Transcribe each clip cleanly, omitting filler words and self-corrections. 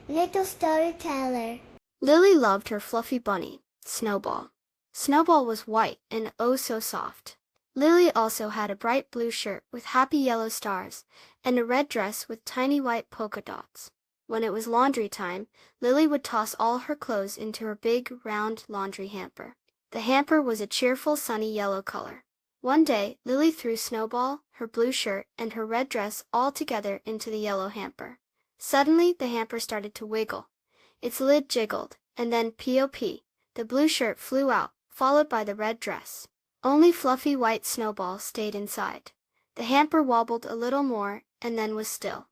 Little storyteller. Lily loved her fluffy bunny, Snowball. Snowball was white and oh so soft. Lily also had a bright blue shirt with happy yellow stars, and a red dress with tiny white polka dots. When it was laundry time, Lily would toss all her clothes into her big, round laundry hamper. The hamper was a cheerful sunny yellow color. One day, Lily threw Snowball, her blue shirt, and her red dress all together into the yellow hamper. Suddenly, the hamper started to wiggle. Its lid jiggled, and then pop, the blue shirt flew out, followed by the red dress. Only fluffy white Snowball stayed inside. The hamper wobbled a little more, and then was still.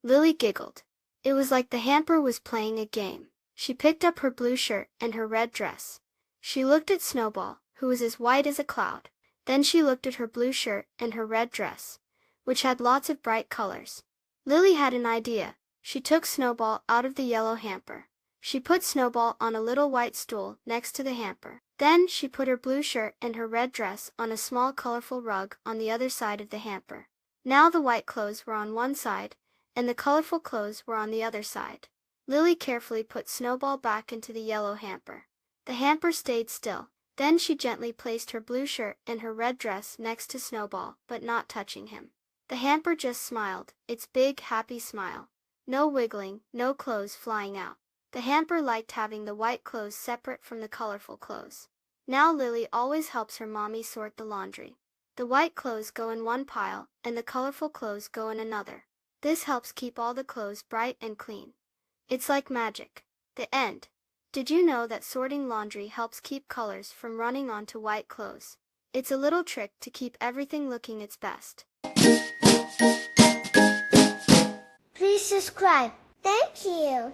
Lily giggled. It was like the hamper was playing a game. She picked up her blue shirt and her red dress. She looked at Snowball, who was as white as a cloud. Then she looked at her blue shirt and her red dress, which had lots of bright colors. Lily had an idea. She took Snowball out of the yellow hamper. She put Snowball on a little white stool next to the hamper. Then she put her blue shirt and her red dress on a small colorful rug on the other side of the hamper. Now the white clothes were on one side, and the colorful clothes were on the other side. Lily carefully put Snowball back into the yellow hamper. The hamper stayed still. Then she gently placed her blue shirt and her red dress next to Snowball, but not touching him. The hamper just smiled, its big, happy smile. No wiggling, no clothes flying out. The hamper liked having the white clothes separate from the colorful clothes. Now Lily always helps her mommy sort the laundry. The white clothes go in one pile, and the colorful clothes go in another. This helps keep all the clothes bright and clean. It's like magic. The end. Did you know that sorting laundry helps keep colors from running onto white clothes? It's a little trick to keep everything looking its best. Please subscribe. Thank you.